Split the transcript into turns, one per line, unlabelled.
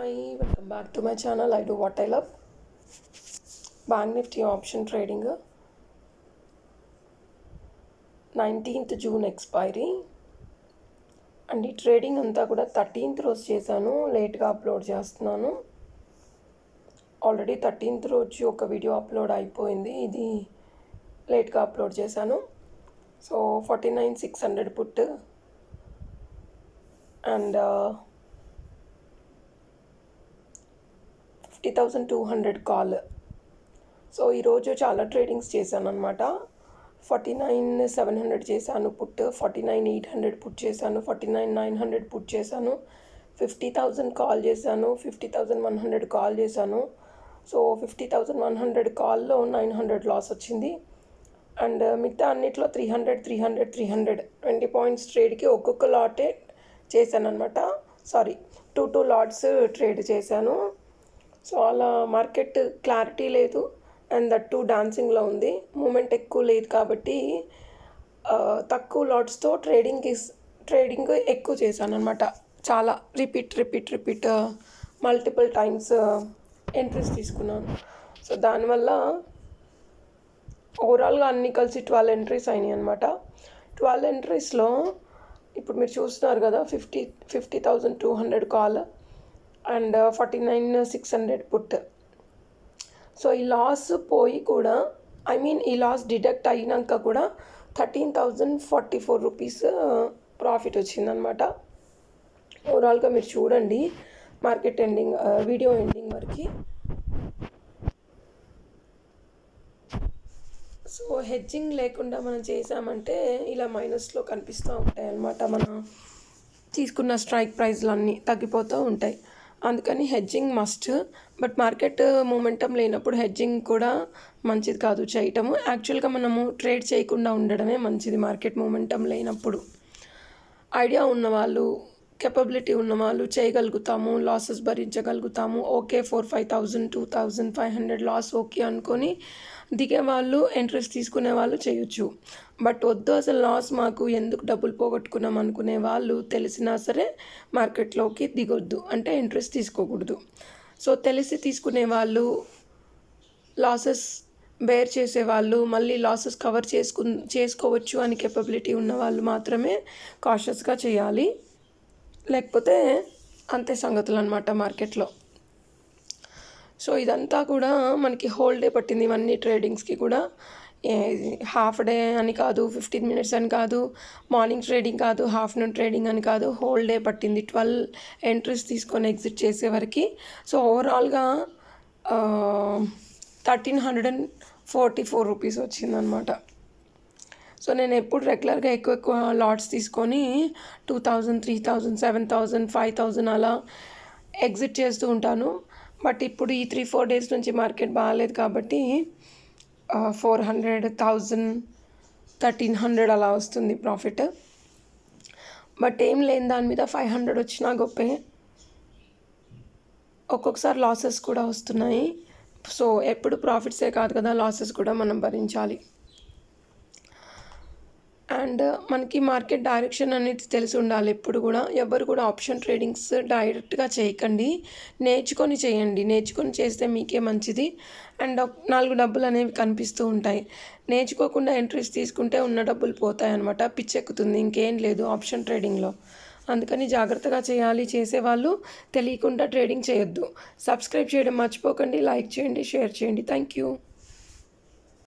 Hi, welcome back to my channel. I do what I love. Bank Nifty option trading. 19th June expiry. And ఈ trading అంతా కూడా 13th రోజు చేశాను. లేట్గా upload చేస్తున్నాను. Already 13th రోజు ఒక వీడియో అప్లోడ్ అయిపోయింది. ఇది లేట్గా అప్లోడ్ చేశాను. So 49,600 put and 50,200 call. So ఈరోజు చాలా ట్రేడింగ్స్ చేశాను అనమాట. 49,700 చేశాను పుట్, 49,800 పుట్ చేశాను, 49,900 పుట్ చేశాను, 50,000 కాల్ చేశాను, 50,100 కాల్ చేశాను. సో 50,100 కాల్లో 900 లాస్ వచ్చింది. అండ్ మిగతా అన్నిట్లో 300 20 పాయింట్స్ ట్రేడ్కి ఒక్కొక్క లాటే చేశాను అనమాట. సారీ, 2 లాట్స్ ట్రేడ్ చేశాను. సో అలా మార్కెట్ క్లారిటీ లేదు అండ్ దట్ టూ డాన్సింగ్లో ఉంది. మూమెంట్ ఎక్కువ లేదు కాబట్టి తక్కువ లాట్స్తో ట్రేడింగ్ ఎక్కువ చేశాను అనమాట. చాలా రిపీట్ మల్టిపుల్ టైమ్స్ ఎంట్రీస్ తీసుకున్నాను. సో దానివల్ల ఓవరాల్గా అన్నీ కలిసి 12 ఎంట్రీస్ అయినాయి అనమాట. 12 ఎంట్రీస్లో ఇప్పుడు మీరు చూస్తున్నారు కదా, 50,200 కాల్ అండ్ 49,600 పుట్. సో ఈ లాస్ పోయి కూడా ఈ లాస్ డిడక్ట్ అయినాక కూడా 13,044 రూపీస్ ప్రాఫిట్ వచ్చిందనమాట. ఓవరాల్గా మీరు చూడండి మార్కెట్ ఎండింగ్ వీడియో ఎండింగ్ వరకు. సో హెడ్జింగ్ లేకుండా మనం చేసామంటే ఇలా మైనస్లో కనిపిస్తూ ఉంటాయి అన్నమాట. మనం తీసుకున్న స్ట్రైక్ ప్రైస్లు అన్నీ తగ్గిపోతూ ఉంటాయి. అందుకని hedging must. But market momentum లేనప్పుడు హెడ్జింగ్ కూడా మంచిది కాదు చేయటము. యాక్చువల్గా మనము ట్రేడ్ చేయకుండా ఉండడమే మంచిది మార్కెట్ మూమెంటం లేనప్పుడు. ఐడియా ఉన్నవాళ్ళు, కెపబిలిటీ ఉన్నవాళ్ళు చేయగలుగుతాము, లాసెస్ భరించగలుగుతాము, ఓకే 4,000, 2,500 లాస్ ఓకే అనుకొని దిగే వాళ్ళు, ఇంట్రెస్ట్ తీసుకునే వాళ్ళు చేయొచ్చు. బట్ వద్దు, అసలు లాస్ మాకు ఎందుకు, డబ్బులు పోగొట్టుకున్నాం అనుకునే వాళ్ళు తెలిసినా సరే మార్కెట్లోకి దిగొద్దు, అంటే ఇంట్రెస్ట్ తీసుకోకూడదు. సో తెలిసి తీసుకునే వాళ్ళు, లాసెస్ బేర్ చేసేవాళ్ళు, మళ్ళీ లాసెస్ కవర్ చేసుకోవచ్చు అని కెపబిలిటీ ఉన్న వాళ్ళు మాత్రమే కాషియస్గా చేయాలి. లేకపోతే అంతే సంగతులు అనమాట మార్కెట్లో. సో ఇదంతా కూడా మనకి హోల్ డే పట్టింది. ఇవన్నీ ట్రేడింగ్స్కి కూడా హాఫ్ డే అని కాదు, 15 minutes అని కాదు, మార్నింగ్ ట్రేడింగ్ కాదు, ఆఫ్టర్నూన్ ట్రేడింగ్ అని కాదు, హోల్ డే పట్టింది 12 ఎంట్రీస్ తీసుకొని ఎగ్జిట్ చేసే వరకు. సో ఓవరాల్గా 1,344 రూపీస్ వచ్చిందనమాట. సో నేను ఎప్పుడు రెగ్యులర్గా ఎక్కువ లాట్స్ తీసుకొని 2,000, 3,000, 7,000, 5,000 అలా ఎగ్జిట్ చేస్తూ ఉంటాను. బట్ ఇప్పుడు ఈ 3-4 డేస్ నుంచి మార్కెట్ బాగాలేదు కాబట్టి 400, 1,000, 1,300 అలా వస్తుంది ప్రాఫిట్. బట్ ఏం లేని దాని మీద 500 వచ్చినా గొప్పే. ఒక్కొక్కసారి లాసెస్ కూడా వస్తున్నాయి. సో ఎప్పుడు ప్రాఫిట్సే కాదు కదా, లాసెస్ కూడా మనం భరించాలి. అండ్ మనకి మార్కెట్ డైరెక్షన్ అనేది తెలిసి ఉండాలి ఎప్పుడు కూడా. ఎవరు కూడా ఆప్షన్ ట్రేడింగ్స్ డైరెక్ట్గా చేయకండి, నేర్చుకొని చేయండి. నేర్చుకొని చేస్తే మీకే మంచిది అండ్ 4 డబ్బులు అనేవి కనిపిస్తూ ఉంటాయి. నేర్చుకోకుండా ఎంట్రీస్ తీసుకుంటే ఉన్న డబ్బులు పోతాయి అన్నమాట. పిచ్చెక్కుతుంది, ఇంకేం లేదు ఆప్షన్ ట్రేడింగ్లో. అందుకని జాగ్రత్తగా చేయాలి. చేసేవాళ్ళు తెలియకుండా ట్రేడింగ్ చేయొద్దు. సబ్స్క్రైబ్ చేయడం మర్చిపోకండి, లైక్ చేయండి, షేర్ చేయండి. Thank you.